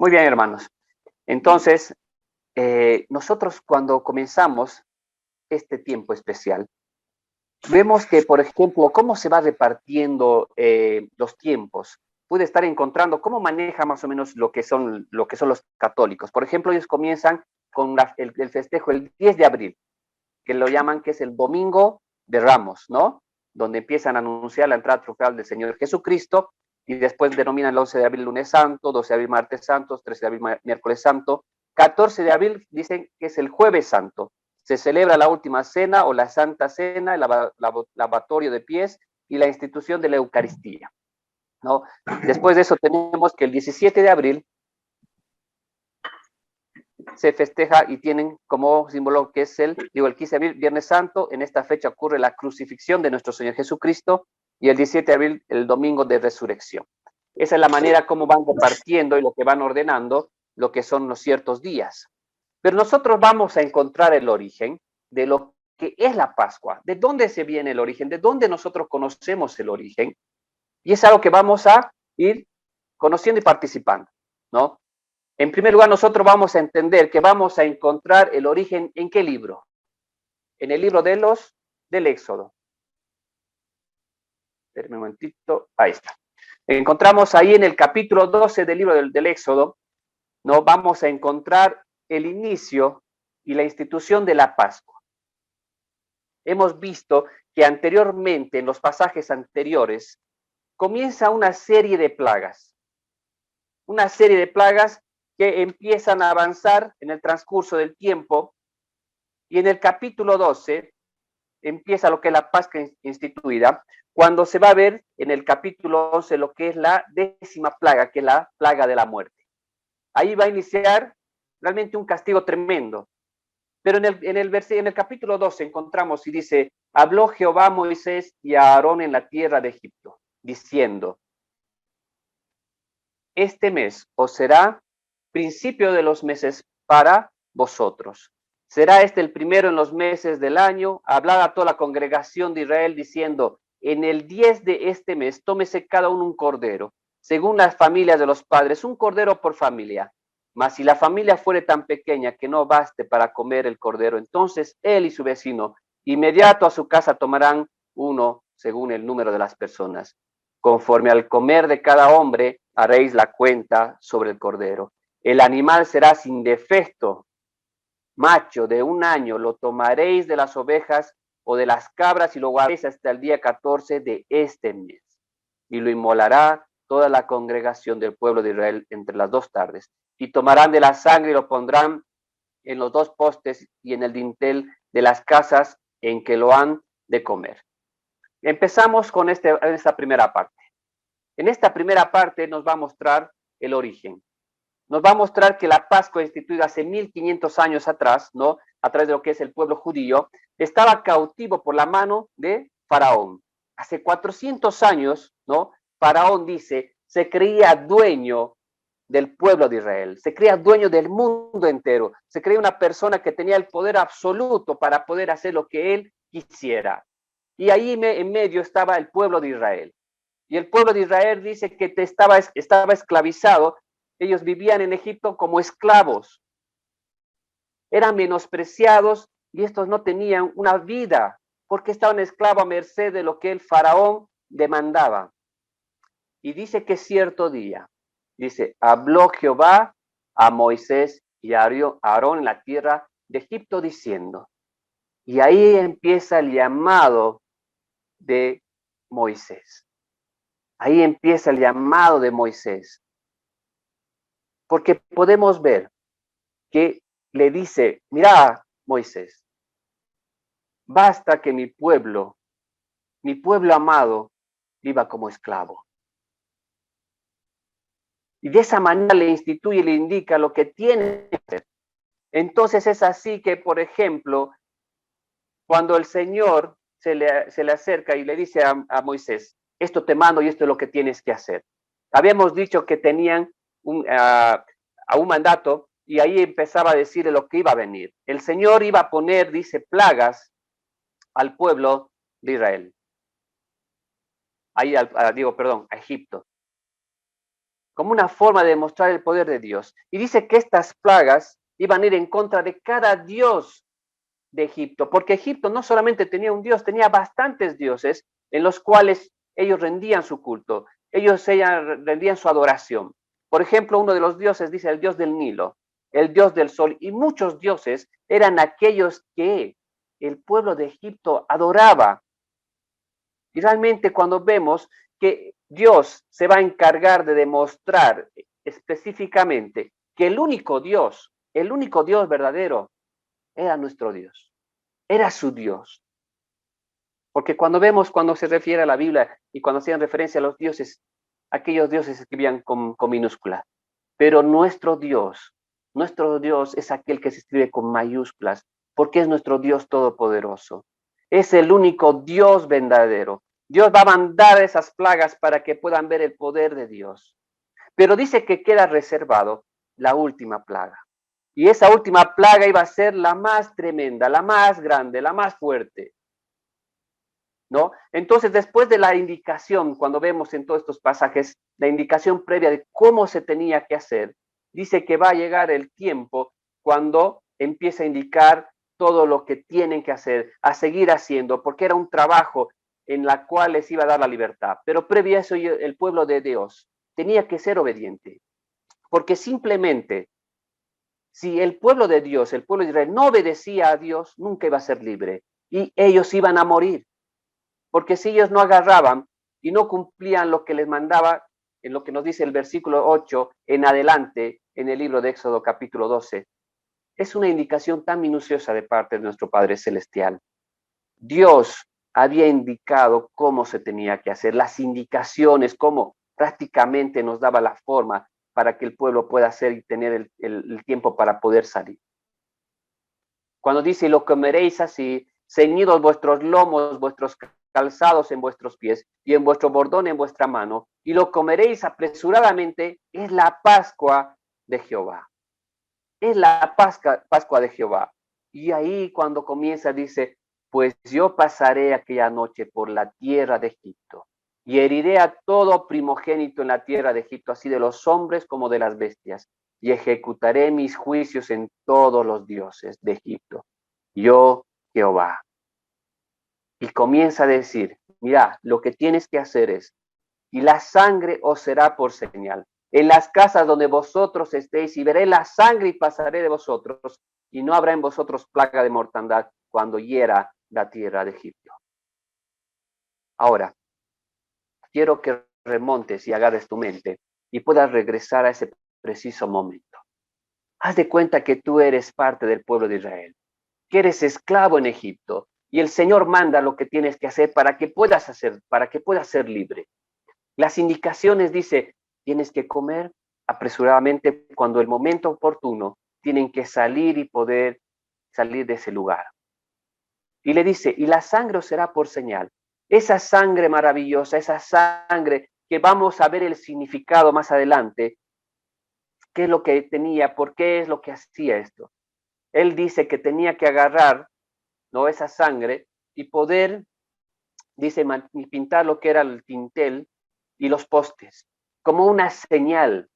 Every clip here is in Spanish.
Muy bien, hermanos. Entonces, nosotros cuando comenzamos este tiempo especial, vemos que, por ejemplo, cómo se va repartiendo los tiempos. Pude estar encontrando cómo maneja más o menos lo que son los católicos. Por ejemplo, ellos comienzan con el festejo el 10 de abril, que lo llaman que es el Domingo de Ramos, ¿no? Donde empiezan a anunciar la entrada triunfal del Señor Jesucristo, y después denominan el 11 de abril lunes santo, 12 de abril martes santo, 13 de abril miércoles santo, 14 de abril dicen que es el jueves santo. Se celebra la última cena o la santa cena, el lavatorio de pies y la institución de la Eucaristía, ¿no? Después de eso tenemos que el 17 de abril se festeja y tienen como símbolo que es el 15 de abril, Viernes Santo. En esta fecha ocurre la crucifixión de nuestro Señor Jesucristo, y el 17 de abril, el Domingo de Resurrección. Esa es la manera como van compartiendo y lo que van ordenando lo que son los ciertos días. Pero nosotros vamos a encontrar el origen de lo que es la Pascua, de dónde se viene el origen, de dónde nosotros conocemos el origen, y es algo que vamos a ir conociendo y participando, ¿no? En primer lugar, nosotros vamos a entender que vamos a encontrar el origen ¿en qué libro? En el libro del Éxodo. Espérame un momentito, ahí está. Encontramos ahí en el capítulo 12 del libro del Éxodo, ¿no? Vamos a encontrar el inicio y la institución de la Pascua. Hemos visto que anteriormente, en los pasajes anteriores, comienza una serie de plagas que empiezan a avanzar en el transcurso del tiempo, y en el capítulo 12 empieza lo que es la Pascua instituida, cuando se va a ver en el capítulo 11 lo que es la 10ª plaga, que es la plaga de la muerte. Ahí va a iniciar realmente un castigo tremendo. Pero en el capítulo 12 encontramos y dice, habló Jehová a Moisés y a Aarón en la tierra de Egipto, diciendo, este mes os será principio de los meses para vosotros. Será este el primero en los meses del año. Hablad a toda la congregación de Israel diciendo, en el 10 de este mes tómese cada uno un cordero, según las familias de los padres, un cordero por familia. Mas si la familia fuere tan pequeña que no baste para comer el cordero, entonces él y su vecino inmediato a su casa tomarán uno según el número de las personas. Conforme al comer de cada hombre, haréis la cuenta sobre el cordero. El animal será sin defecto, macho de 1 año, lo tomaréis de las ovejas o de las cabras y lo guardaréis hasta el día 14 de este mes. Y lo inmolará toda la congregación del pueblo de Israel entre las 2 tardes. Y tomarán de la sangre y lo pondrán en los 2 postes y en el dintel de las casas en que lo han de comer. Empezamos con esta primera parte. En esta primera parte nos va a mostrar el origen. Nos va a mostrar que la Pascua instituida hace 1500 años atrás, ¿no? A través de lo que es el pueblo judío, estaba cautivo por la mano de Faraón. Hace 400 años, ¿no? Faraón dice, se creía dueño del pueblo de Israel, se creía dueño del mundo entero, se creía una persona que tenía el poder absoluto para poder hacer lo que él quisiera. Y ahí en medio estaba el pueblo de Israel. Y el pueblo de Israel dice que estaba esclavizado. Ellos vivían en Egipto como esclavos. Eran menospreciados y estos no tenían una vida porque estaban esclavos a merced de lo que el faraón demandaba. Y dice que cierto día, dice, habló Jehová a Moisés y a Aarón en la tierra de Egipto diciendo, y ahí empieza el llamado de Moisés. Ahí empieza el llamado de Moisés. Porque podemos ver que le dice, mira, Moisés, basta que mi pueblo amado, viva como esclavo. Y de esa manera le instituye y le indica lo que tiene que hacer. Entonces es así que, por ejemplo, cuando el Señor se le acerca y le dice a Moisés, esto te mando y esto es lo que tienes que hacer. Habíamos dicho que tenían un mandato y ahí empezaba a decir lo que iba a venir. El Señor iba a poner, dice, plagas al pueblo de Israel. A Egipto. como una forma de demostrar el poder de Dios. Y dice que estas plagas iban a ir en contra de cada dios de Egipto, porque Egipto no solamente tenía un dios, tenía bastantes dioses en los cuales ellos rendían su culto, ellos rendían su adoración. Por ejemplo, uno de los dioses dice el dios del Nilo, el dios del sol, y muchos dioses eran aquellos que el pueblo de Egipto adoraba. Y realmente cuando vemos que Dios se va a encargar de demostrar específicamente que el único Dios verdadero, era nuestro Dios, era su Dios. Porque cuando se refiere a la Biblia y cuando hacían referencia a los dioses, aquellos dioses escribían con minúsculas. Pero nuestro Dios es aquel que se escribe con mayúsculas, porque es nuestro Dios todopoderoso. Es el único Dios verdadero. Dios va a mandar esas plagas para que puedan ver el poder de Dios. Pero dice que queda reservado la última plaga. Y esa última plaga iba a ser la más tremenda, la más grande, la más fuerte, ¿no? Entonces, después de la indicación, cuando vemos en todos estos pasajes, la indicación previa de cómo se tenía que hacer, dice que va a llegar el tiempo cuando empieza a indicar todo lo que tienen que hacer, a seguir haciendo, porque era un trabajo en la cual les iba a dar la libertad. Pero previo a eso, el pueblo de Dios tenía que ser obediente, porque simplemente si el pueblo de Dios, el pueblo de Israel, no obedecía a Dios, nunca iba a ser libre y ellos iban a morir. Porque si ellos no agarraban y no cumplían lo que les mandaba, en lo que nos dice el versículo 8 en adelante, en el libro de Éxodo capítulo 12, es una indicación tan minuciosa de parte de nuestro Padre Celestial. Dios había indicado cómo se tenía que hacer, las indicaciones, cómo prácticamente nos daba la forma para que el pueblo pueda hacer y tener el tiempo para poder salir. Cuando dice, lo comeréis así, ceñidos vuestros lomos, vuestros calzados en vuestros pies y en vuestro bordón en vuestra mano, y lo comeréis apresuradamente, es la Pascua de Jehová. Es la Pascua de Jehová. Y ahí cuando comienza dice, pues yo pasaré aquella noche por la tierra de Egipto y heriré a todo primogénito en la tierra de Egipto, así de los hombres como de las bestias, y ejecutaré mis juicios en todos los dioses de Egipto. Yo, Jehová. Y comienza a decir, mira, lo que tienes que hacer es, y la sangre os será por señal. En las casas donde vosotros estéis, y veré la sangre y pasaré de vosotros, y no habrá en vosotros plaga de mortandad cuando hiera la tierra de Egipto. Ahora, quiero que remontes y agarres tu mente y puedas regresar a ese preciso momento. Haz de cuenta que tú eres parte del pueblo de Israel, que eres esclavo en Egipto, y el Señor manda lo que tienes que hacer para que puedas ser libre. Las indicaciones dice, tienes que comer apresuradamente cuando el momento oportuno, tienen que salir y poder salir de ese lugar. Y le dice, y la sangre os será por señal. Esa sangre maravillosa, esa sangre que vamos a ver el significado más adelante, qué es lo que tenía, por qué es lo que hacía esto. Él dice que tenía que agarrar, ¿no?, esa sangre y poder, dice, pintar lo que era el dintel y los postes, como una señal,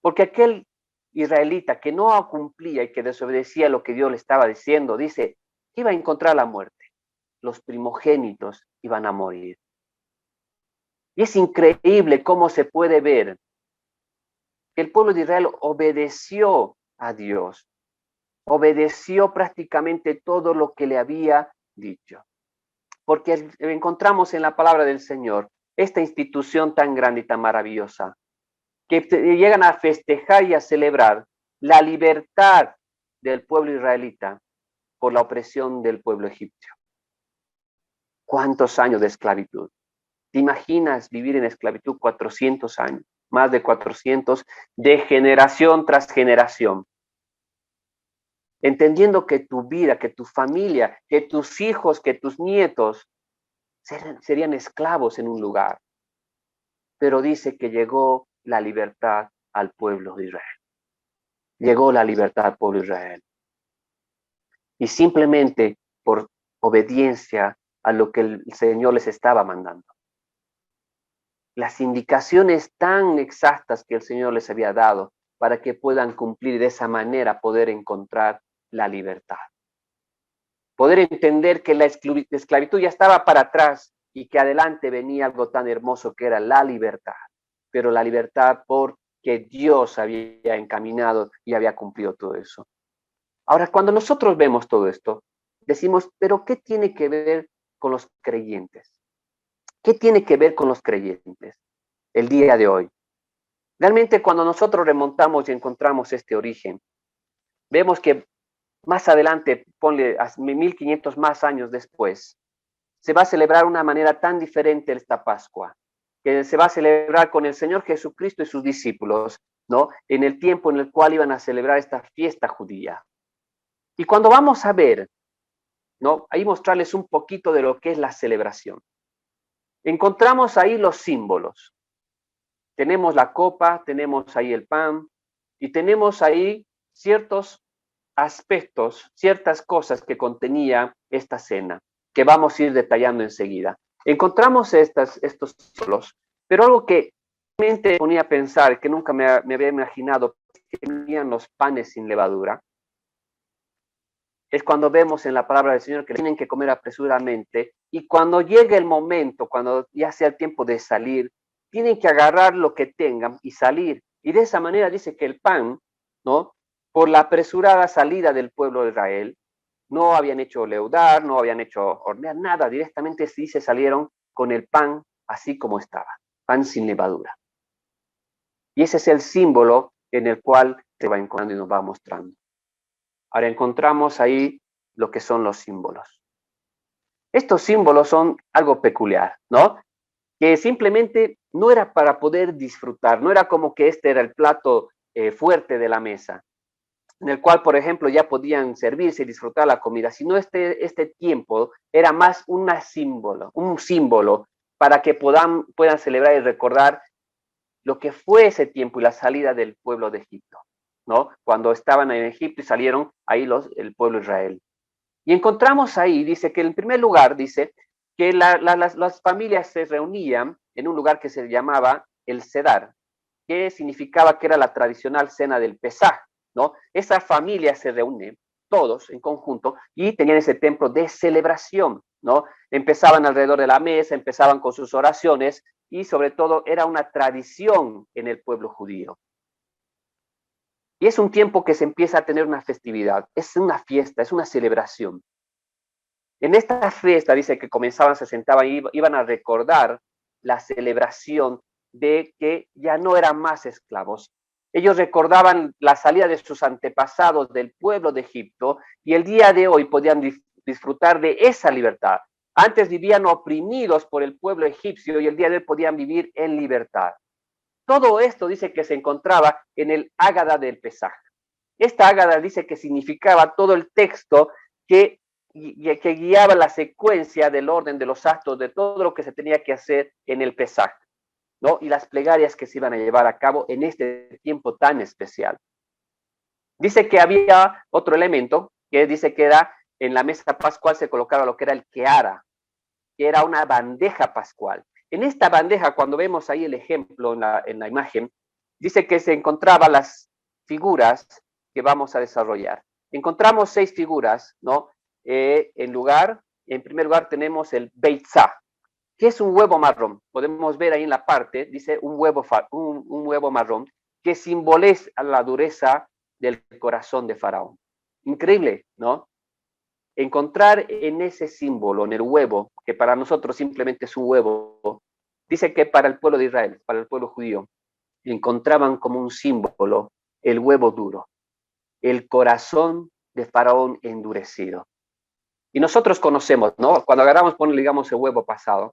porque aquel israelita que no cumplía y que desobedecía lo que Dios le estaba diciendo, dice, iba a encontrar la muerte, los primogénitos iban a morir. Y es increíble cómo se puede ver que el pueblo de Israel obedeció a Dios, obedeció prácticamente todo lo que le había dicho. Porque encontramos en la palabra del Señor esta institución tan grande y tan maravillosa, que llegan a festejar y a celebrar la libertad del pueblo israelita por la opresión del pueblo egipcio. ¿Cuántos años de esclavitud? ¿Te imaginas vivir en esclavitud 400 años? Más de 400, de generación tras generación. Entendiendo que tu vida, que tu familia, que tus hijos, que tus nietos serían esclavos en un lugar. Pero dice que llegó la libertad al pueblo de Israel. Llegó la libertad al pueblo de Israel. Y simplemente por obediencia a lo que el Señor les estaba mandando. las indicaciones tan exactas que el Señor les había dado para que puedan cumplir de esa manera, poder encontrar la libertad. Poder entender que la esclavitud ya estaba para atrás y que adelante venía algo tan hermoso que era la libertad, pero la libertad porque Dios había encaminado y había cumplido todo eso. Ahora, cuando nosotros vemos todo esto, decimos, pero ¿qué tiene que ver con los creyentes? ¿Qué tiene que ver con los creyentes el día de hoy? Realmente cuando nosotros remontamos y encontramos este origen, vemos que más adelante, ponle 1500 más años después, se va a celebrar una manera tan diferente esta Pascua, que se va a celebrar con el Señor Jesucristo y sus discípulos, ¿no? En el tiempo en el cual iban a celebrar esta fiesta judía. Y cuando vamos a ver, ¿no? Ahí mostrarles un poquito de lo que es la celebración. Encontramos ahí los símbolos. Tenemos la copa, tenemos ahí el pan y tenemos ahí ciertos aspectos, ciertas cosas que contenía esta cena, que vamos a ir detallando enseguida. Encontramos estos símbolos, pero algo que realmente ponía a pensar, que nunca me había imaginado, que tenían los panes sin levadura, es cuando vemos en la palabra del Señor que tienen que comer apresuradamente y cuando llegue el momento, cuando ya sea el tiempo de salir, tienen que agarrar lo que tengan y salir. Y de esa manera dice que el pan, ¿no? Por la apresurada salida del pueblo de Israel, no habían hecho leudar, no habían hecho hornear nada, directamente sí se salieron con el pan así como estaba, pan sin levadura. Y ese es el símbolo en el cual se va encontrando y nos va mostrando. Ahora encontramos ahí lo que son los símbolos. Estos símbolos son algo peculiar, ¿no? Que simplemente no era para poder disfrutar, no era como que este era el plato fuerte de la mesa, en el cual, por ejemplo, ya podían servirse y disfrutar la comida, sino este tiempo era más un símbolo para que puedan celebrar y recordar lo que fue ese tiempo y la salida del pueblo de Egipto, ¿no? Cuando estaban en Egipto y salieron ahí el pueblo de Israel. Y encontramos ahí, dice que en primer lugar, dice que las familias se reunían en un lugar que se llamaba el Sedar, que significaba que era la tradicional cena del Pesaj, ¿no? Esa familia se reúne, todos en conjunto, y tenían ese templo de celebración, ¿no? Empezaban alrededor de la mesa, empezaban con sus oraciones, y sobre todo era una tradición en el pueblo judío. Y es un tiempo que se empieza a tener una festividad, es una fiesta, es una celebración. En esta fiesta dice que comenzaban, se sentaban y iban a recordar la celebración de que ya no eran más esclavos. Ellos recordaban la salida de sus antepasados del pueblo de Egipto y el día de hoy podían disfrutar de esa libertad. Antes vivían oprimidos por el pueblo egipcio y el día de hoy podían vivir en libertad. Todo esto dice que se encontraba en el Ágada del Pesaj. Esta Ágada dice que significaba todo el texto que guiaba la secuencia del orden de los actos, de todo lo que se tenía que hacer en el Pesaj, ¿no? Y las plegarias que se iban a llevar a cabo en este tiempo tan especial. Dice que había otro elemento, que dice que era en la mesa pascual se colocaba lo que era el Kehara, que era una bandeja pascual. En esta bandeja, cuando vemos ahí el ejemplo en la imagen, dice que se encontraban las figuras que vamos a desarrollar. Encontramos 6 figuras, ¿no? En primer lugar tenemos el Beitzá, que es un huevo marrón. Podemos ver ahí en la parte, dice un huevo marrón, que simboliza la dureza del corazón de Faraón. Increíble, ¿no? Encontrar en ese símbolo, en el huevo, que para nosotros simplemente es un huevo, dice que para el pueblo de Israel, para el pueblo judío, encontraban como un símbolo el huevo duro, el corazón de Faraón endurecido. Y nosotros conocemos, ¿no? Cuando agarramos, digamos, el huevo pasado,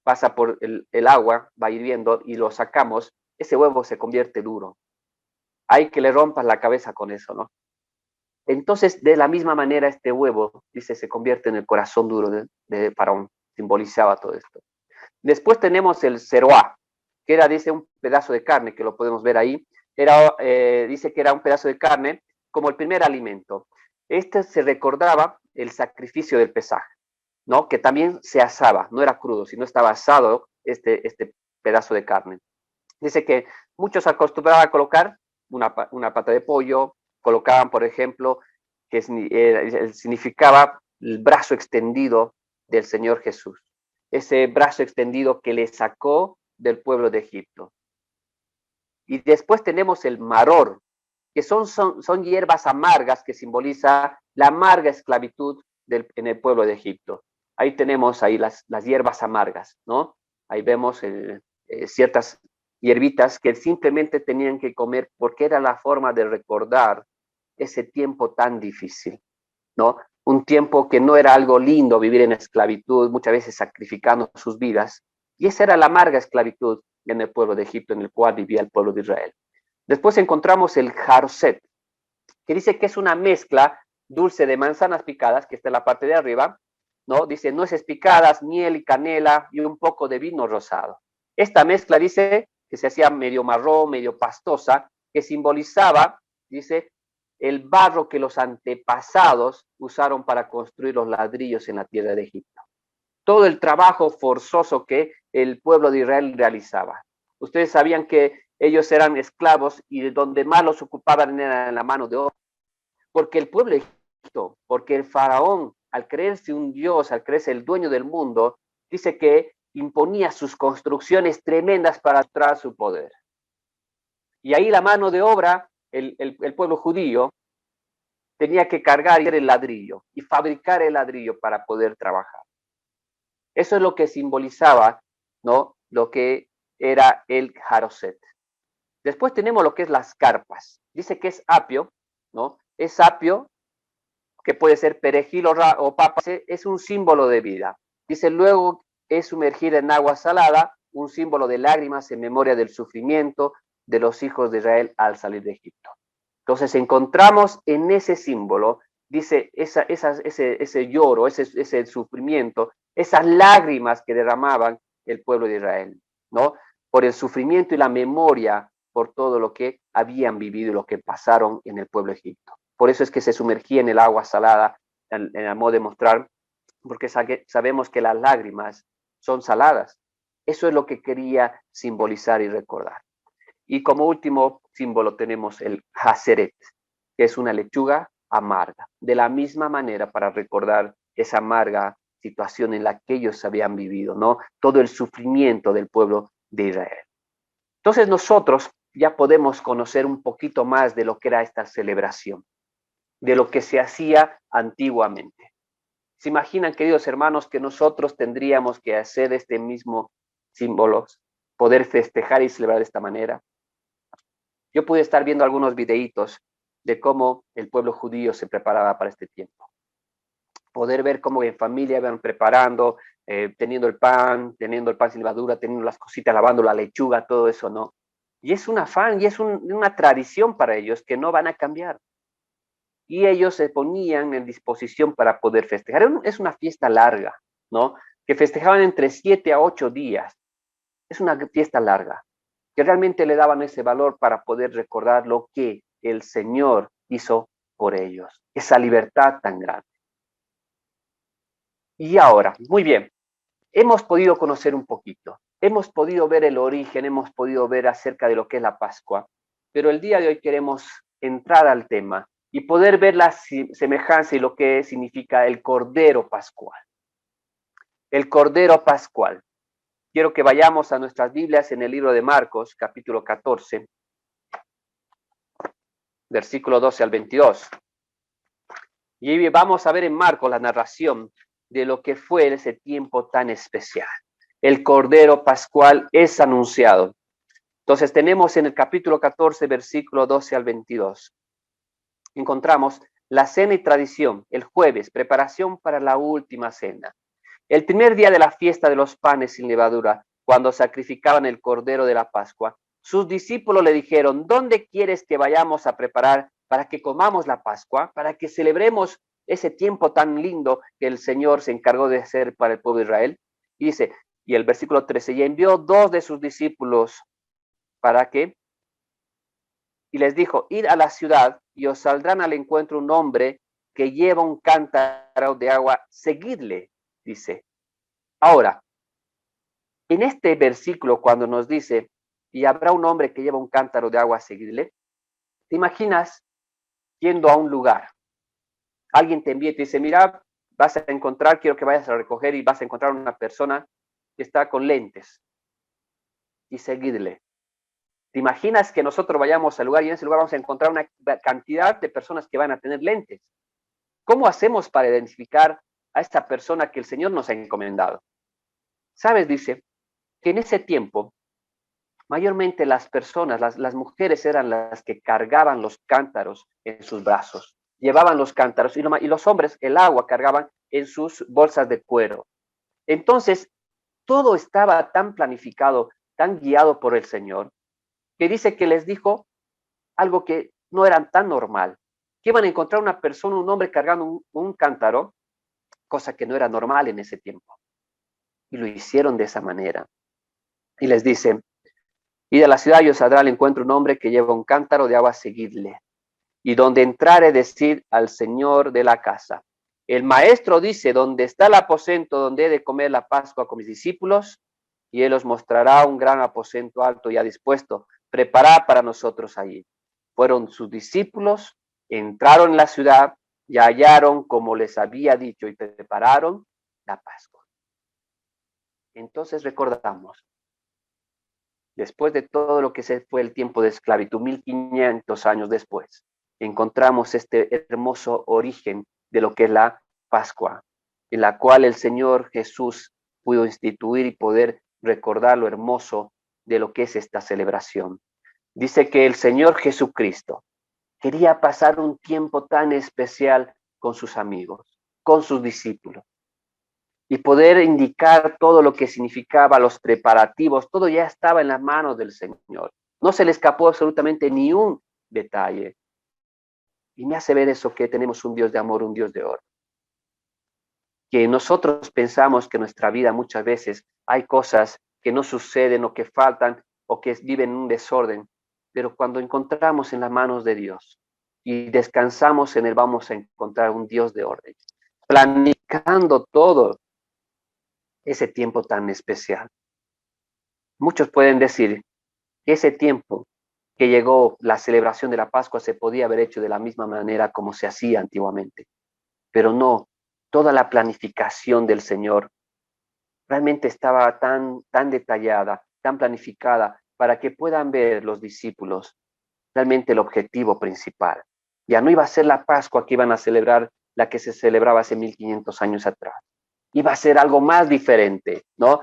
pasa por el agua, va hirviendo y lo sacamos, ese huevo se convierte duro. Hay que le rompas la cabeza con eso, ¿no? Entonces, de la misma manera, este huevo, dice, se convierte en el corazón duro de Faraón, simbolizaba todo esto. Después tenemos el ceroá, que era, dice, un pedazo de carne, que lo podemos ver ahí. Dice que era un pedazo de carne como el primer alimento. Este se recordaba el sacrificio del Pesaj, ¿no? Que también se asaba, no era crudo, sino estaba asado este pedazo de carne. Dice que muchos acostumbraban a colocar una pata de pollo, colocaban, por ejemplo, que significaba el brazo extendido del Señor Jesús, ese brazo extendido que le sacó del pueblo de Egipto. Y después tenemos el maror, que son hierbas amargas que simboliza la amarga esclavitud en el pueblo de Egipto. Ahí tenemos ahí las hierbas amargas, ¿no? Ahí vemos ciertas hierbitas que simplemente tenían que comer porque era la forma de recordar ese tiempo tan difícil, ¿no? Un tiempo que no era algo lindo vivir en esclavitud, muchas veces sacrificando sus vidas. Y esa era la amarga esclavitud en el pueblo de Egipto, en el cual vivía el pueblo de Israel. Después encontramos el jaroset, que dice que es una mezcla dulce de manzanas picadas, que está en la parte de arriba, ¿no? Dice nueces picadas, miel y canela y un poco de vino rosado. Esta mezcla dice que se hacía medio marrón, medio pastosa, que simbolizaba, dice, el barro que los antepasados usaron para construir los ladrillos en la tierra de Egipto. Todo el trabajo forzoso que el pueblo de Israel realizaba. Ustedes sabían que ellos eran esclavos y de donde más los ocupaban era en la mano de obra. Porque el pueblo de Egipto, porque el faraón, al creerse un dios, al creerse el dueño del mundo, dice que imponía sus construcciones tremendas para atraer su poder. Y ahí la mano de obra, el pueblo judío, tenía que cargar el ladrillo y fabricar el ladrillo para poder trabajar. Eso es lo que simbolizaba, ¿no? Lo que era el jaroset. Después tenemos lo que es las carpas. Dice que es apio, ¿no? Es apio, que puede ser perejil o papa, es un símbolo de vida. Dice, luego es sumergida en agua salada, un símbolo de lágrimas en memoria del sufrimiento de los hijos de Israel al salir de Egipto. Entonces encontramos en ese símbolo, dice, ese lloro, ese sufrimiento, esas lágrimas que derramaban el pueblo de Israel, ¿no? Por el sufrimiento y la memoria por todo lo que habían vivido y lo que pasaron en el pueblo de Egipto. Por eso es que se sumergía en el agua salada, en el modo de mostrar, porque sabemos que las lágrimas son saladas. Eso es lo que quería simbolizar y recordar. Y como último símbolo tenemos el haseret, que es una lechuga amarga. De la misma manera, para recordar esa amarga situación en la que ellos habían vivido, ¿no? Todo el sufrimiento del pueblo de Israel. Entonces nosotros ya podemos conocer un poquito más de lo que era esta celebración, de lo que se hacía antiguamente. ¿Se imaginan, queridos hermanos, que nosotros tendríamos que hacer este mismo símbolo, poder festejar y celebrar de esta manera? Yo pude estar viendo algunos videitos de cómo el pueblo judío se preparaba para este tiempo. Poder ver cómo en familia iban preparando, teniendo el pan sin levadura, teniendo las cositas, lavando la lechuga, todo eso, ¿no? Y es un afán y es una tradición para ellos que no van a cambiar. Y ellos se ponían en disposición para poder festejar. Es una fiesta larga, ¿no? Que festejaban entre 7 a 8 días. Es una fiesta larga, que realmente le daban ese valor para poder recordar lo que el Señor hizo por ellos, esa libertad tan grande. Y ahora, muy bien, hemos podido conocer un poquito, hemos podido ver el origen, hemos podido ver acerca de lo que es la Pascua, pero el día de hoy queremos entrar al tema y poder ver la semejanza y lo que significa el Cordero Pascual. El Cordero Pascual. Quiero que vayamos a nuestras Biblias en el libro de Marcos, capítulo 14, versículo 12 al 22. Y vamos a ver en Marcos la narración de lo que fue ese tiempo tan especial. El Cordero Pascual es anunciado. Entonces tenemos en el capítulo 14, versículo 12 al 22. Encontramos la cena y tradición, el jueves, preparación para la última cena. El primer día de la fiesta de los panes sin levadura, cuando sacrificaban el cordero de la Pascua, sus discípulos le dijeron, ¿dónde quieres que vayamos a preparar para que comamos la Pascua, para que celebremos ese tiempo tan lindo que el Señor se encargó de hacer para el pueblo de Israel? Y dice, y el versículo 13, y envió 2 de sus discípulos para que, y les dijo, id a la ciudad y os saldrán al encuentro un hombre que lleva un cántaro de agua, seguidle, dice. Ahora, En este versículo, cuando nos dice, y habrá un hombre que lleva un cántaro de agua a seguirle, ¿te imaginas yendo a un lugar? Alguien te envía y te dice, mira, vas a encontrar, quiero que vayas a recoger y vas a encontrar una persona que está con lentes y seguirle. ¿Te imaginas que nosotros vayamos al lugar y en ese lugar vamos a encontrar una cantidad de personas que van a tener lentes? ¿Cómo hacemos para identificar a esta persona que el Señor nos ha encomendado? ¿Sabes? Dice que en ese tiempo, mayormente las personas, las mujeres eran las que cargaban los cántaros en sus brazos, llevaban los cántaros y los hombres el agua cargaban en sus bolsas de cuero. Entonces, todo estaba tan planificado, tan guiado por el Señor, que dice que les dijo algo que no era tan normal, que iban a encontrar una persona, un hombre cargando un cántaro, cosa que no era normal en ese tiempo. Y lo hicieron de esa manera. Y les dice, y de la ciudad y os saldrá al encuentro un hombre que lleva un cántaro de agua, seguidle. Y donde entrare, decid al señor de la casa. El maestro dice, ¿dónde está el aposento donde he de comer la Pascua con mis discípulos? Y él os mostrará un gran aposento alto ya dispuesto. Preparad para nosotros allí. Fueron sus discípulos, entraron en la ciudad y hallaron como les había dicho y prepararon la Pascua. Entonces recordamos, después de todo lo que se fue el tiempo de esclavitud, 1500 años después, encontramos este hermoso origen de lo que es la Pascua, en la cual el Señor Jesús pudo instituir y poder recordar lo hermoso de lo que es esta celebración. Dice que el Señor Jesucristo quería pasar un tiempo tan especial con sus amigos, con sus discípulos, y poder indicar todo lo que significaba, los preparativos, todo ya estaba en las manos del Señor. No se le escapó absolutamente ni un detalle. Y me hace ver eso, que tenemos un Dios de amor, un Dios de oro. Que nosotros pensamos que en nuestra vida muchas veces hay cosas que no suceden o que faltan o que viven en un desorden, pero cuando encontramos en las manos de Dios y descansamos en él, vamos a encontrar un Dios de orden, planificando todo ese tiempo tan especial. Muchos pueden decir que ese tiempo que llegó la celebración de la Pascua se podía haber hecho de la misma manera como se hacía antiguamente, pero no, toda la planificación del Señor realmente estaba tan detallada, tan planificada, para que puedan ver los discípulos realmente el objetivo principal. Ya no iba a ser la Pascua que iban a celebrar, la que se celebraba hace 1500 años atrás. Iba a ser algo más diferente, ¿no?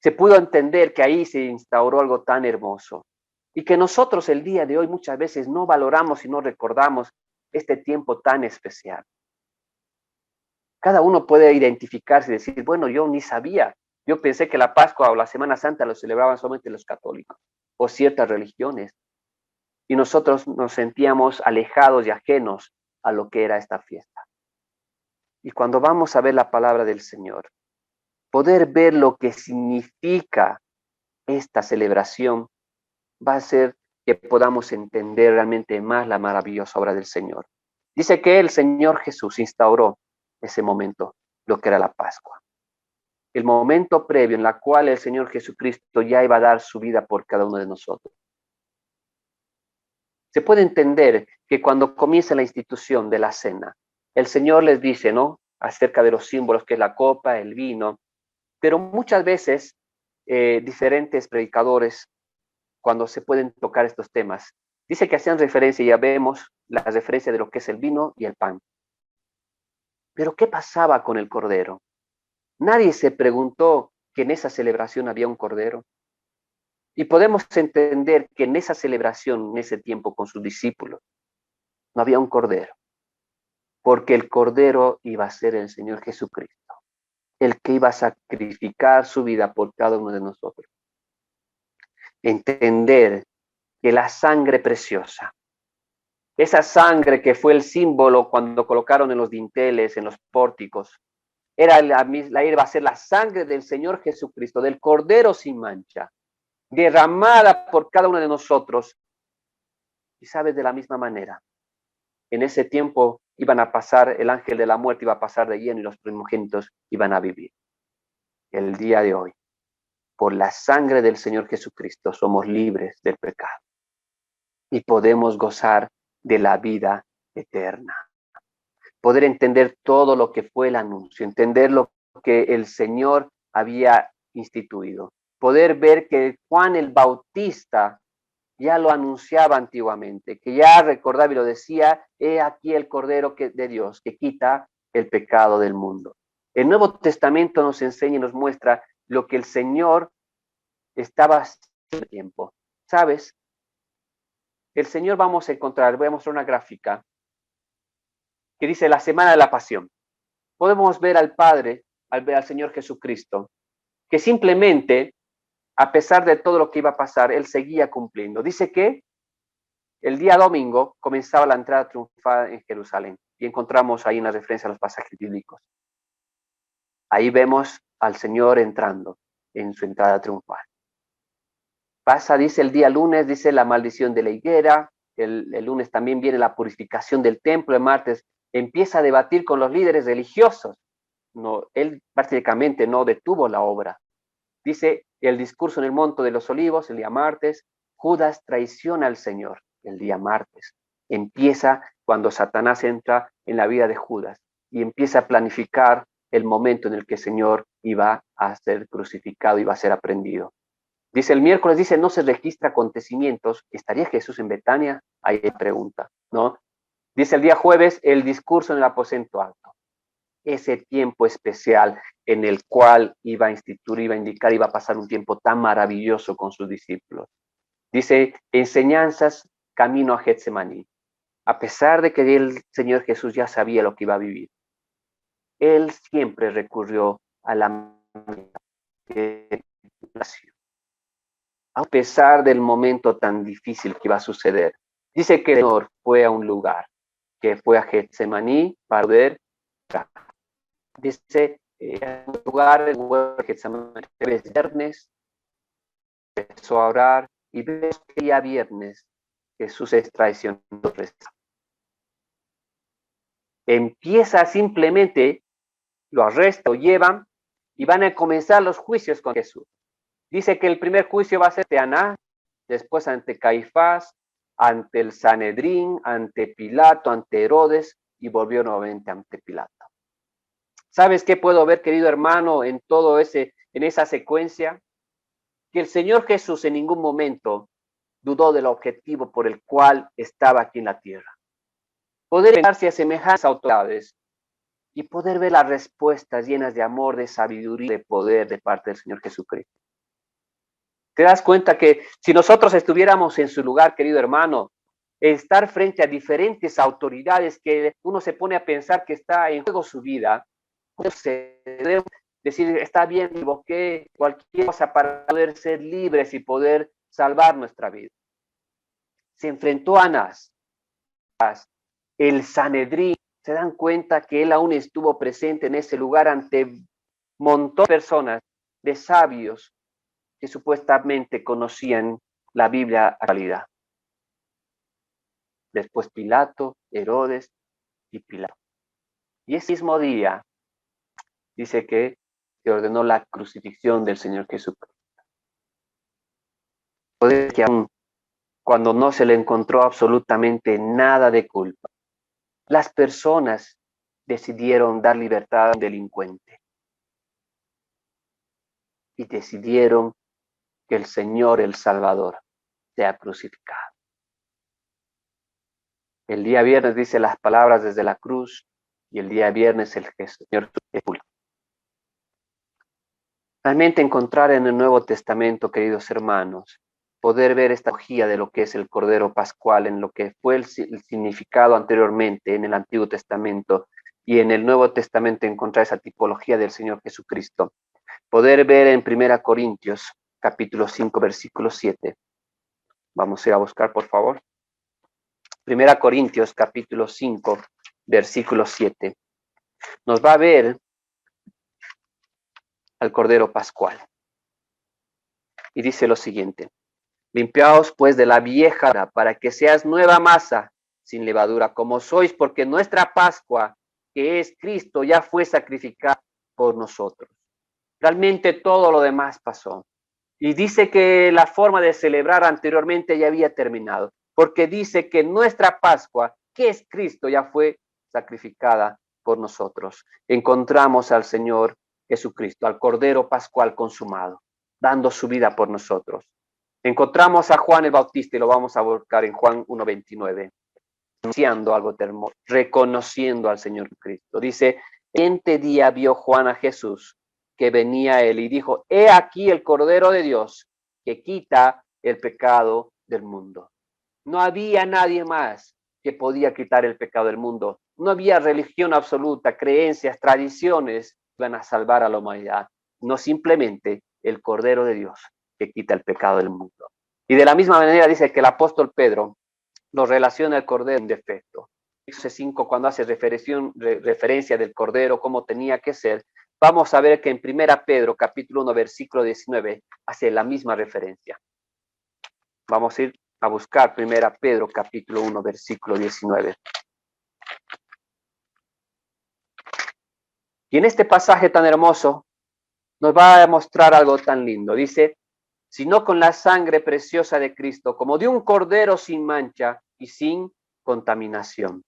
Se pudo entender que ahí se instauró algo tan hermoso y que nosotros el día de hoy muchas veces no valoramos y no recordamos este tiempo tan especial. Cada uno puede identificarse y decir, bueno, yo ni sabía, yo pensé que la Pascua o la Semana Santa lo celebraban solamente los católicos o ciertas religiones, y nosotros nos sentíamos alejados y ajenos a lo que era esta fiesta. Y cuando vamos a ver la palabra del Señor, poder ver lo que significa esta celebración va a hacer que podamos entender realmente más la maravillosa obra del Señor. Dice que el Señor Jesús instauró ese momento, lo que era la Pascua. El momento previo en el cual el Señor Jesucristo ya iba a dar su vida por cada uno de nosotros. Se puede entender que cuando comienza la institución de la cena, el Señor les dice, ¿no? Acerca de los símbolos que es la copa, el vino, pero muchas veces diferentes predicadores, cuando se pueden tocar estos temas, dice que hacían referencia, ya vemos la referencia de lo que es el vino y el pan. Pero ¿qué pasaba con el cordero? Nadie se preguntó que en esa celebración había un cordero. Y podemos entender que en esa celebración, en ese tiempo con sus discípulos, no había un cordero, porque el cordero iba a ser el Señor Jesucristo, el que iba a sacrificar su vida por cada uno de nosotros. Entender que la sangre preciosa, esa sangre que fue el símbolo cuando colocaron en los dinteles, en los pórticos, iba a ser la sangre del Señor Jesucristo, del Cordero sin mancha, derramada por cada uno de nosotros. Y sabes, de la misma manera, en ese tiempo iban a pasar, el ángel de la muerte iba a pasar de lleno y los primogénitos iban a vivir. El día de hoy, por la sangre del Señor Jesucristo somos libres del pecado y podemos gozar de la vida eterna. Poder entender todo lo que fue el anuncio, entender lo que el Señor había instituido. Poder ver que Juan el Bautista ya lo anunciaba antiguamente, que ya recordaba y lo decía: he aquí el Cordero de Dios que quita el pecado del mundo. El Nuevo Testamento nos enseña y nos muestra lo que el Señor estaba haciendo tiempo. ¿Sabes? El Señor vamos a encontrar, voy a mostrar una gráfica que dice la semana de la pasión. Podemos ver al Padre, al Señor Jesucristo, que simplemente, a pesar de todo lo que iba a pasar, Él seguía cumpliendo. Dice que el día domingo comenzaba la entrada triunfal en Jerusalén y encontramos ahí una referencia a los pasajes bíblicos. Ahí vemos al Señor entrando en su entrada triunfal. Pasa, dice el día lunes, dice la maldición de la higuera, el lunes también viene la purificación del templo, el martes empieza a debatir con los líderes religiosos. No, él prácticamente no detuvo la obra. Dice el discurso en el Monte de los Olivos el día martes, Judas traiciona al Señor el día martes. Empieza cuando Satanás entra en la vida de Judas y empieza a planificar el momento en el que el Señor iba a ser crucificado, iba a ser aprendido. Dice el miércoles, dice, no se registra acontecimientos. ¿Estaría Jesús en Betania? Ahí pregunta, ¿no? Dice el día jueves, el discurso en el aposento alto. Ese tiempo especial en el cual iba a instituir, iba a indicar, iba a pasar un tiempo tan maravilloso con sus discípulos. Dice, enseñanzas, camino a Getsemaní. A pesar de que el Señor Jesús ya sabía lo que iba a vivir, Él siempre recurrió a la meditación. A pesar del momento tan difícil que iba a suceder. Dice que el Señor fue a un lugar, que fue a Getsemaní para poder. Dice, un lugar, el Getsemaní, viernes, empezó a orar y ves que ya viernes Jesús es traicionado. Empieza simplemente, lo arresta, lo llevan y van a comenzar los juicios con Jesús. Dice que el primer juicio va a ser ante Anás, después ante Caifás, ante el Sanedrín, ante Pilato, ante Herodes y volvió nuevamente ante Pilato. ¿Sabes qué puedo ver, querido hermano, en esa secuencia? Que el Señor Jesús en ningún momento dudó del objetivo por el cual estaba aquí en la tierra. Poder enfrentarse a semejantes autoridades y poder ver las respuestas llenas de amor, de sabiduría, de poder de parte del Señor Jesucristo. ¿Te das cuenta que si nosotros estuviéramos en su lugar, querido hermano, estar frente a diferentes autoridades que uno se pone a pensar que está en juego su vida, se debe decir, está bien, me equivoqué, cualquier cosa para poder ser libres y poder salvar nuestra vida. Se enfrentó a Anás, el Sanedrín, se dan cuenta que él aún estuvo presente en ese lugar ante un montón de personas, de sabios, que supuestamente conocían la Biblia a calidad. Después Pilato, Herodes y Pilato. Y ese mismo día dice que se ordenó la crucifixión del Señor Jesucristo. Puede que aún cuando no se le encontró absolutamente nada de culpa, las personas decidieron dar libertad a un delincuente y decidieron que el Señor, el Salvador, sea crucificado. El día viernes dice las palabras desde la cruz y el día viernes el Señor sepultado. Realmente encontrar en el Nuevo Testamento, queridos hermanos, poder ver esta tipología de lo que es el Cordero Pascual, en lo que fue el significado anteriormente en el Antiguo Testamento y en el Nuevo Testamento encontrar esa tipología del Señor Jesucristo. Poder ver en 1 Corintios, capítulo 5, versículo 7. Vamos a ir a buscar, por favor. 1 Corintios, capítulo 5, versículo 7. Nos va a ver al Cordero Pascual. Y dice lo siguiente: limpiaos pues de la vieja para que seas nueva masa, sin levadura, como sois, porque nuestra Pascua, que es Cristo, ya fue sacrificada por nosotros. Realmente todo lo demás pasó. Y dice que la forma de celebrar anteriormente ya había terminado, porque dice que nuestra Pascua, que es Cristo, ya fue sacrificada por nosotros. Encontramos al Señor Jesucristo, al Cordero Pascual consumado, dando su vida por nosotros. Encontramos a Juan el Bautista y lo vamos a buscar en Juan 1:29, anunciando algo hermoso, reconociendo al Señor Cristo. Dice, este día vio Juan a Jesús que venía a él y dijo, he aquí el Cordero de Dios que quita el pecado del mundo. No había nadie más que podía quitar el pecado del mundo. No había religión absoluta, creencias, tradiciones que iban a salvar a la humanidad. No simplemente el Cordero de Dios que quita el pecado del mundo. Y de la misma manera dice que el apóstol Pedro lo relaciona al Cordero en defecto. Ese 5, cuando hace referencia del Cordero, cómo tenía que ser, vamos a ver que en 1 Pedro, capítulo 1, versículo 19, hace la misma referencia. Vamos a ir a buscar 1 Pedro, capítulo 1, versículo 19. Y en este pasaje tan hermoso nos va a mostrar algo tan lindo. Dice, sino con la sangre preciosa de Cristo, como de un cordero sin mancha y sin contaminación.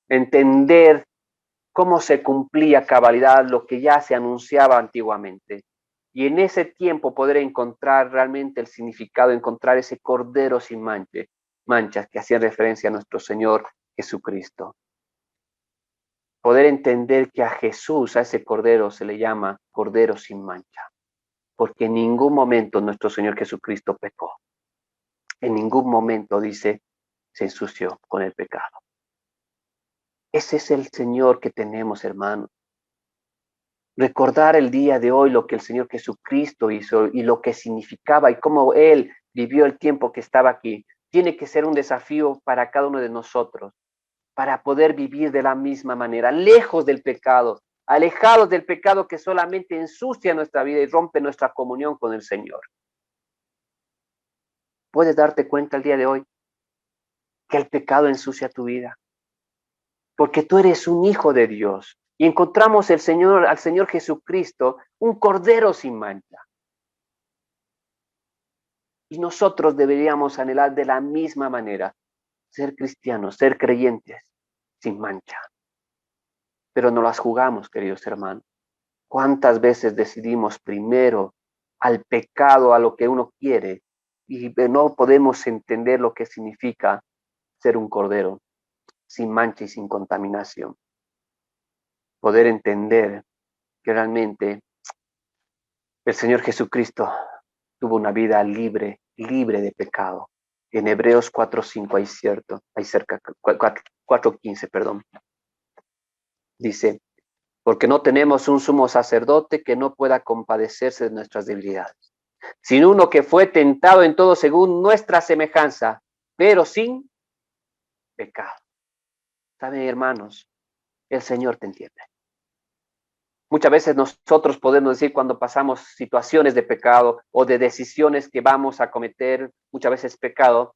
Entender cómo se cumplía a cabalidad lo que ya se anunciaba antiguamente. Y en ese tiempo poder encontrar realmente el significado, encontrar ese cordero sin manchas que hacía referencia a nuestro Señor Jesucristo. Poder entender que a Jesús, a ese cordero, se le llama cordero sin mancha. Porque en ningún momento nuestro Señor Jesucristo pecó. En ningún momento, dice, se ensució con el pecado. Ese es el Señor que tenemos, hermanos. Recordar el día de hoy lo que el Señor Jesucristo hizo y lo que significaba y cómo Él vivió el tiempo que estaba aquí, tiene que ser un desafío para cada uno de nosotros, para poder vivir de la misma manera, lejos del pecado, alejados del pecado que solamente ensucia nuestra vida y rompe nuestra comunión con el Señor. ¿Puedes darte cuenta el día de hoy que el pecado ensucia tu vida? Porque tú eres un hijo de Dios. Y encontramos al Señor Jesucristo, un cordero sin mancha. Y nosotros deberíamos anhelar de la misma manera, ser cristianos, ser creyentes, sin mancha. Pero no las jugamos, queridos hermanos. ¿Cuántas veces decidimos primero al pecado, a lo que uno quiere, y no podemos entender lo que significa ser un cordero sin mancha y sin contaminación? Poder entender que realmente el Señor Jesucristo tuvo una vida libre de pecado. En Hebreos 4:5 hay cerca, 4:15, perdón. Dice, porque no tenemos un sumo sacerdote que no pueda compadecerse de nuestras debilidades, sino uno que fue tentado en todo según nuestra semejanza, pero sin pecado. ¿Saben, hermanos? El Señor te entiende. Muchas veces nosotros podemos decir cuando pasamos situaciones de pecado o de decisiones que vamos a cometer, muchas veces pecado,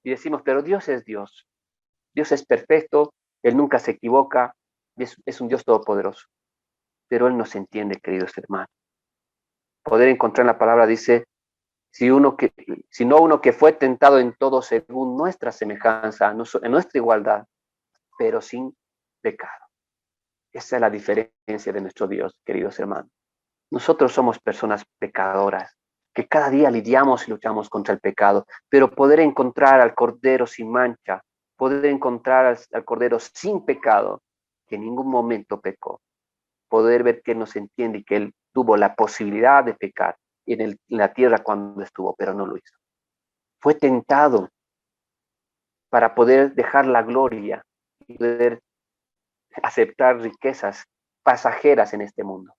y decimos, pero Dios es Dios. Dios es perfecto, Él nunca se equivoca, es un Dios todopoderoso. Pero Él nos entiende, queridos hermanos. Poder encontrar en la palabra dice, sino uno que fue tentado en todo según nuestra semejanza, en nuestra igualdad, pero sin pecado. Esa es la diferencia de nuestro Dios, queridos hermanos. Nosotros somos personas pecadoras, que cada día lidiamos y luchamos contra el pecado, pero poder encontrar al Cordero sin mancha, poder encontrar al Cordero sin pecado, que en ningún momento pecó, poder ver que Él nos entiende y que Él tuvo la posibilidad de pecar en la tierra cuando estuvo, pero no lo hizo. Fue tentado para poder dejar la gloria y poder aceptar riquezas pasajeras en este mundo.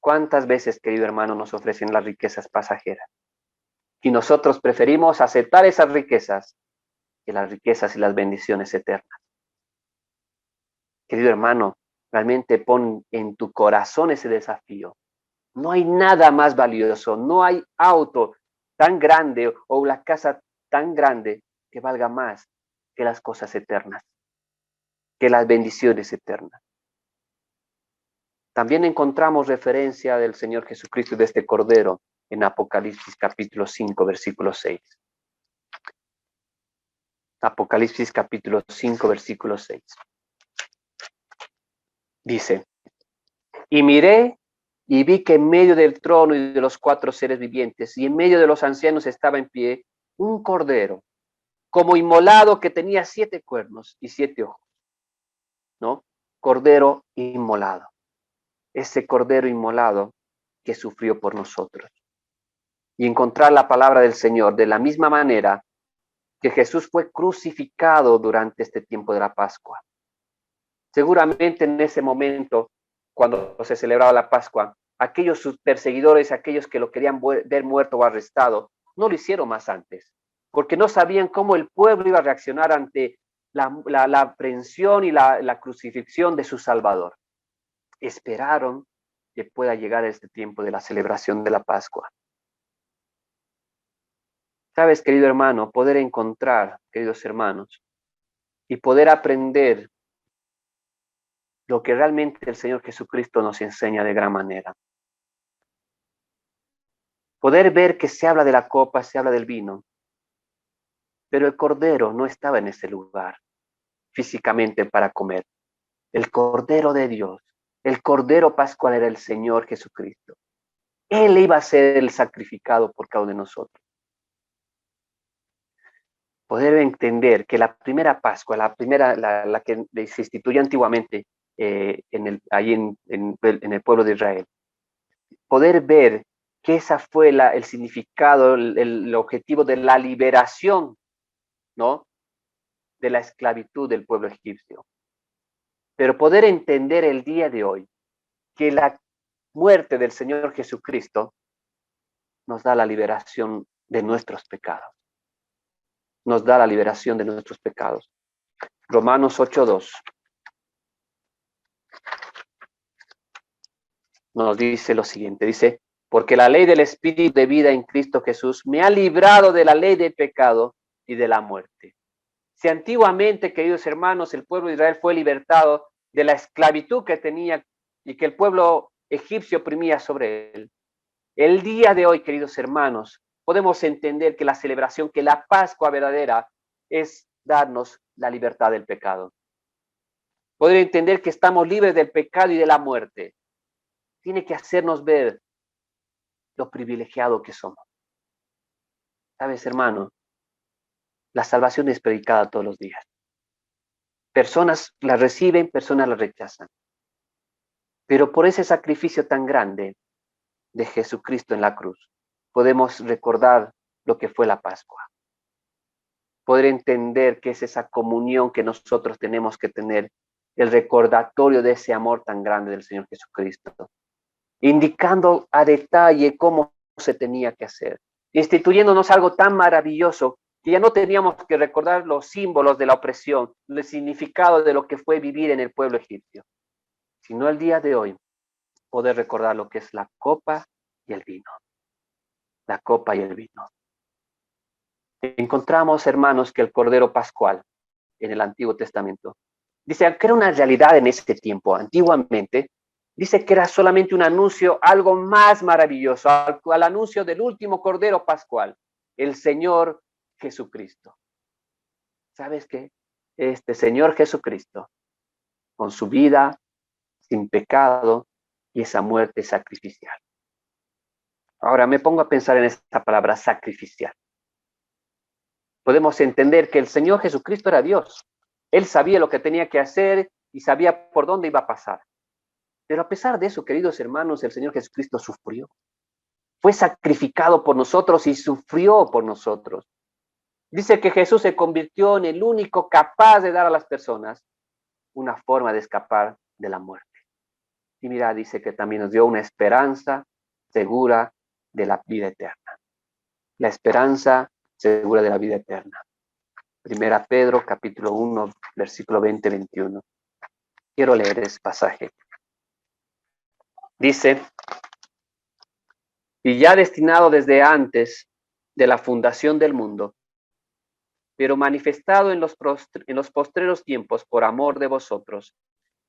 ¿Cuántas veces, querido hermano, nos ofrecen las riquezas pasajeras? Y nosotros preferimos aceptar esas riquezas que las riquezas y las bendiciones eternas. Querido hermano, realmente pon en tu corazón ese desafío. No hay nada más valioso, no hay auto tan grande o una casa tan grande que valga más que las cosas eternas, que las bendiciones eternas. También encontramos referencia del Señor Jesucristo y de este Cordero en Apocalipsis capítulo 5, versículo 6. Apocalipsis capítulo 5, versículo 6. Dice, y miré y vi que en medio del trono y de los 4 seres vivientes y en medio de los ancianos estaba en pie un cordero, como inmolado, que tenía 7 cuernos y 7 ojos, ¿no? Cordero inmolado. Ese cordero inmolado que sufrió por nosotros. Y encontrar la palabra del Señor de la misma manera que Jesús fue crucificado durante este tiempo de la Pascua. Seguramente en ese momento, cuando se celebraba la Pascua, aquellos sus perseguidores, aquellos que lo querían ver muerto o arrestado, no lo hicieron más antes, porque no sabían cómo el pueblo iba a reaccionar ante la aprehensión y la crucifixión de su Salvador. Esperaron que pueda llegar este tiempo de la celebración de la Pascua. Sabes, querido hermano, poder encontrar, queridos hermanos, y poder aprender lo que realmente el Señor Jesucristo nos enseña de gran manera. Poder ver que se habla de la copa, se habla del vino, pero el Cordero no estaba en ese lugar físicamente para comer. El Cordero de Dios, el Cordero Pascual era el Señor Jesucristo. Él iba a ser el sacrificado por cada uno de nosotros. Poder entender que la primera Pascua, la que se instituyó antiguamente ahí en el pueblo de Israel, poder ver que esa fue el significado, el objetivo de la liberación, ¿no? De la esclavitud del pueblo egipcio. Pero poder entender el día de hoy que la muerte del Señor Jesucristo nos da la liberación de nuestros pecados. Nos da la liberación de nuestros pecados. Romanos 8:2 nos dice lo siguiente, dice, porque la ley del Espíritu de vida en Cristo Jesús me ha librado de la ley del pecado y de la muerte. Si antiguamente, queridos hermanos, el pueblo de Israel fue libertado de la esclavitud que tenía y que el pueblo egipcio oprimía sobre él, el día de hoy, queridos hermanos, podemos entender que la celebración, que la Pascua verdadera es darnos la libertad del pecado. Poder entender que estamos libres del pecado y de la muerte. Tiene que hacernos ver lo privilegiado que somos. ¿Sabes, hermano? La salvación es predicada todos los días. Personas la reciben, personas la rechazan. Pero por ese sacrificio tan grande de Jesucristo en la cruz, podemos recordar lo que fue la Pascua. Poder entender que es esa comunión que nosotros tenemos que tener, el recordatorio de ese amor tan grande del Señor Jesucristo, indicando a detalle cómo se tenía que hacer, instituyéndonos algo tan maravilloso que ya no teníamos que recordar los símbolos de la opresión, el significado de lo que fue vivir en el pueblo egipcio, sino el día de hoy poder recordar lo que es la copa y el vino. La copa y el vino. Encontramos, hermanos, que el Cordero Pascual en el Antiguo Testamento dice que era una realidad en ese tiempo. Antiguamente, dice que era solamente un anuncio, algo más maravilloso, al anuncio del último Cordero Pascual, el Señor Jesucristo. ¿Sabes qué? Este Señor Jesucristo, con su vida, sin pecado y esa muerte sacrificial. Ahora me pongo a pensar en esta palabra sacrificial. Podemos entender que el Señor Jesucristo era Dios. Él sabía lo que tenía que hacer y sabía por dónde iba a pasar. Pero a pesar de eso, queridos hermanos, el Señor Jesucristo sufrió. Fue sacrificado por nosotros y sufrió por nosotros. Dice que Jesús se convirtió en el único capaz de dar a las personas una forma de escapar de la muerte. Y mira, dice que también nos dio una esperanza segura de la vida eterna. La esperanza segura de la vida eterna. Primera Pedro, capítulo 1, versículo 20-21. Quiero leer ese pasaje. Dice, y ya destinado desde antes de la fundación del mundo, pero manifestado en los postreros tiempos por amor de vosotros,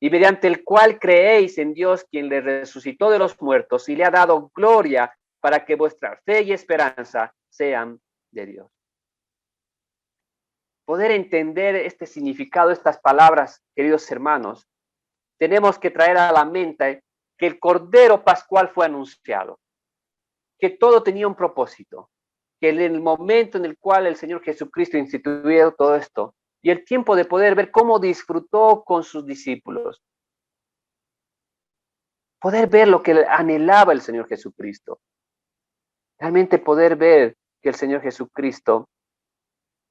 y mediante el cual creéis en Dios, quien le resucitó de los muertos y le ha dado gloria, para que vuestra fe y esperanza sean de Dios. Poder entender este significado, estas palabras, queridos hermanos, tenemos que traer a la mente que el Cordero Pascual fue anunciado, que todo tenía un propósito, que en el momento en el cual el Señor Jesucristo instituyó todo esto, y el tiempo de poder ver cómo disfrutó con sus discípulos, poder ver lo que anhelaba el Señor Jesucristo, realmente poder ver que el Señor Jesucristo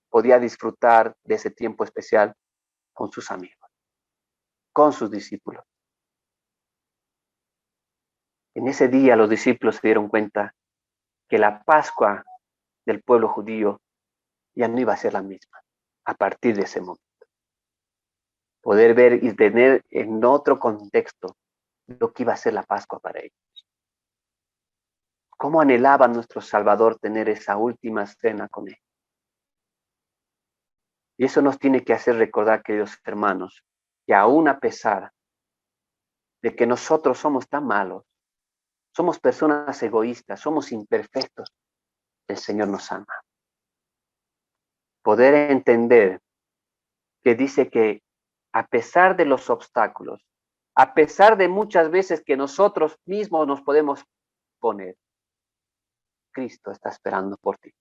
podía disfrutar de ese tiempo especial con sus amigos, con sus discípulos. En ese día los discípulos se dieron cuenta que la Pascua del pueblo judío ya no iba a ser la misma a partir de ese momento. Poder ver y tener en otro contexto lo que iba a ser la Pascua para ellos. Cómo anhelaba nuestro Salvador tener esa última cena con él. Y eso nos tiene que hacer recordar, queridos hermanos, que aún a pesar de que nosotros somos tan malos, somos personas egoístas, somos imperfectos, el Señor nos ama. Poder entender que dice que a pesar de los obstáculos, a pesar de muchas veces que nosotros mismos nos podemos poner, Cristo está esperando por ti.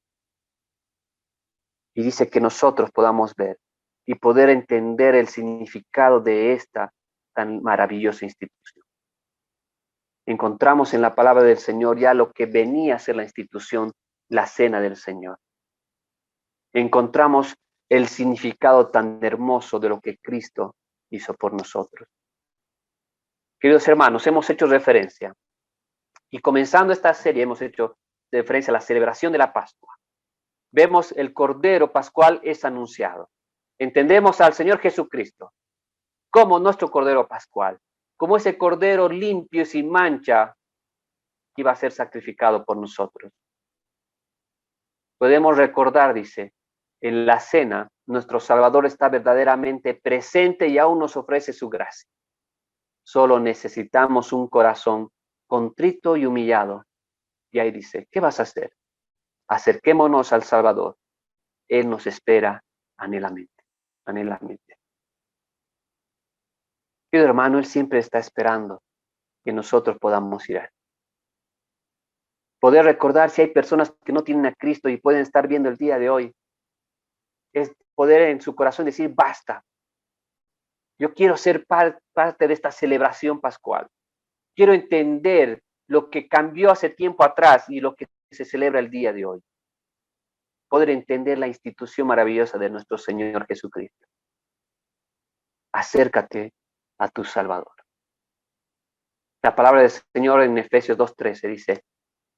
Y dice que nosotros podamos ver y poder entender el significado de esta tan maravillosa institución. Encontramos en la palabra del Señor ya lo que venía a ser la institución, la cena del Señor. Encontramos el significado tan hermoso de lo que Cristo hizo por nosotros. Queridos hermanos, hemos hecho referencia y comenzando esta serie hemos hecho referencia a la celebración de la Pascua. Vemos el Cordero Pascual es anunciado. Entendemos al Señor Jesucristo como nuestro Cordero Pascual, como ese Cordero limpio y sin mancha que iba a ser sacrificado por nosotros. Podemos recordar, dice, en la cena, nuestro Salvador está verdaderamente presente y aún nos ofrece su gracia. Solo necesitamos un corazón contrito y humillado. Y ahí dice, ¿qué vas a hacer? Acerquémonos al Salvador. Él nos espera anhelamente, anhelamente. Querido hermano, Él siempre está esperando que nosotros podamos ir a Él. Poder recordar si hay personas que no tienen a Cristo y pueden estar viendo el día de hoy, es poder en su corazón decir, basta. Yo quiero ser parte de esta celebración pascual. Quiero entender lo que cambió hace tiempo atrás y lo que se celebra el día de hoy. Poder entender la institución maravillosa de nuestro Señor Jesucristo. Acércate a tu Salvador. La palabra del Señor en Efesios 2:13 dice,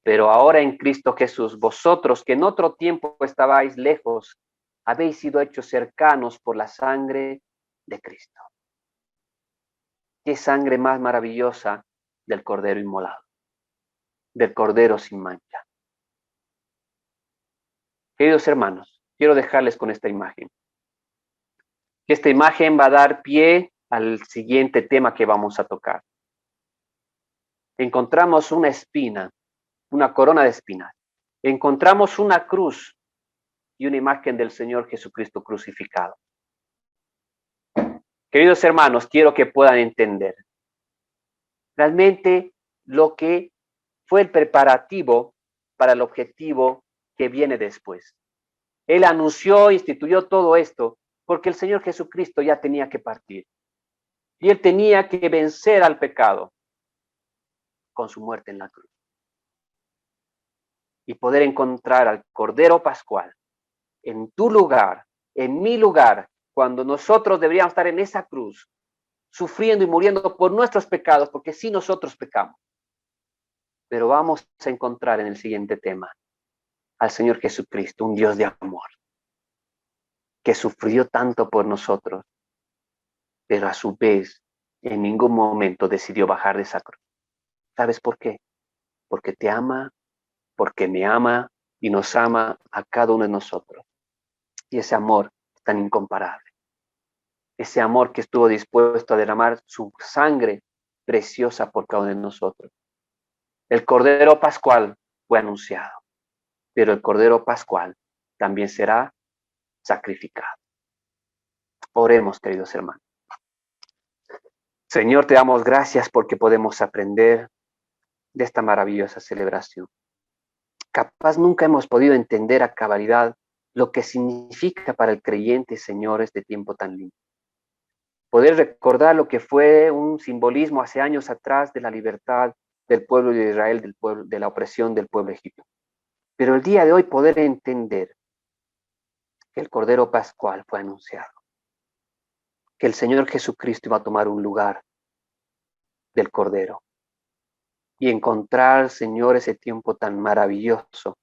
pero ahora en Cristo Jesús, vosotros que en otro tiempo estabais lejos, habéis sido hechos cercanos por la sangre de Cristo. ¿Qué sangre más maravillosa del Cordero inmolado? Del Cordero sin mancha. Queridos hermanos, quiero dejarles con esta imagen. Esta imagen va a dar pie al siguiente tema que vamos a tocar. Encontramos una espina, una corona de espinas. Encontramos una cruz y una imagen del Señor Jesucristo crucificado. Queridos hermanos, quiero que puedan entender realmente lo que fue el preparativo para el objetivo que viene después. Él anunció, instituyó todo esto porque el Señor Jesucristo ya tenía que partir. Y Él tenía que vencer al pecado con su muerte en la cruz. Y poder encontrar al Cordero Pascual en tu lugar, en mi lugar, cuando nosotros deberíamos estar en esa cruz, sufriendo y muriendo por nuestros pecados, porque sí nosotros pecamos. Pero vamos a encontrar en el siguiente tema al Señor Jesucristo, un Dios de amor, que sufrió tanto por nosotros, pero a su vez en ningún momento decidió bajar de esa cruz. ¿Sabes por qué? Porque te ama, porque me ama y nos ama a cada uno de nosotros. Y ese amor es tan incomparable. Ese amor que estuvo dispuesto a derramar su sangre preciosa por cada uno de nosotros. El Cordero Pascual fue anunciado, pero el Cordero Pascual también será sacrificado. Oremos, queridos hermanos. Señor, te damos gracias porque podemos aprender de esta maravillosa celebración. Capaz nunca hemos podido entender a cabalidad lo que significa para el creyente, Señor, este tiempo tan lindo. Poder recordar lo que fue un simbolismo hace años atrás de la libertad del pueblo de Israel, del pueblo, de la opresión del pueblo egipcio. Pero el día de hoy poder entender que el Cordero Pascual fue anunciado, que el Señor Jesucristo iba a tomar un lugar del Cordero y encontrar, Señor, ese tiempo tan maravilloso,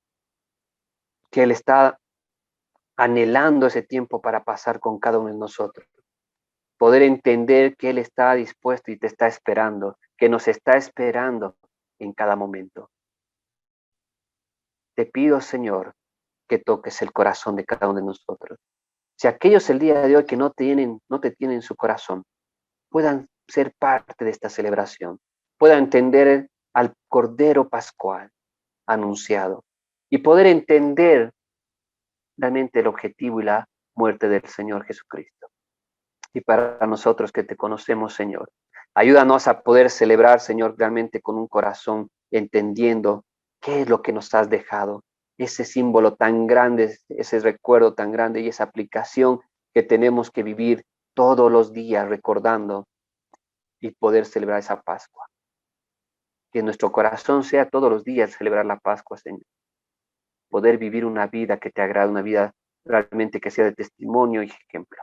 que Él está anhelando ese tiempo para pasar con cada uno de nosotros. Poder entender que Él está dispuesto y te está esperando, que nos está esperando en cada momento. Te pido, Señor, que toques el corazón de cada uno de nosotros. Si aquellos el día de hoy que no te tienen en su corazón, puedan ser parte de esta celebración, puedan entender al Cordero Pascual anunciado y poder entender realmente el objetivo y la muerte del Señor Jesucristo. Y para nosotros que te conocemos, Señor, ayúdanos a poder celebrar, Señor, realmente con un corazón entendiendo qué es lo que nos has dejado, ese símbolo tan grande, ese recuerdo tan grande y esa aplicación que tenemos que vivir todos los días recordando y poder celebrar esa Pascua. Que nuestro corazón sea todos los días celebrar la Pascua, Señor. Poder vivir una vida que te agrade, una vida realmente que sea de testimonio y ejemplo.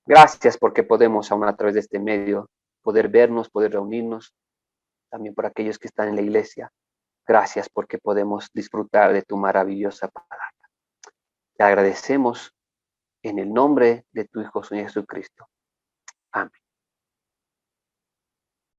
Gracias porque podemos aún a través de este medio poder vernos, poder reunirnos, también por aquellos que están en la iglesia. Gracias porque podemos disfrutar de tu maravillosa palabra. Te agradecemos en el nombre de tu Hijo, Señor Jesucristo.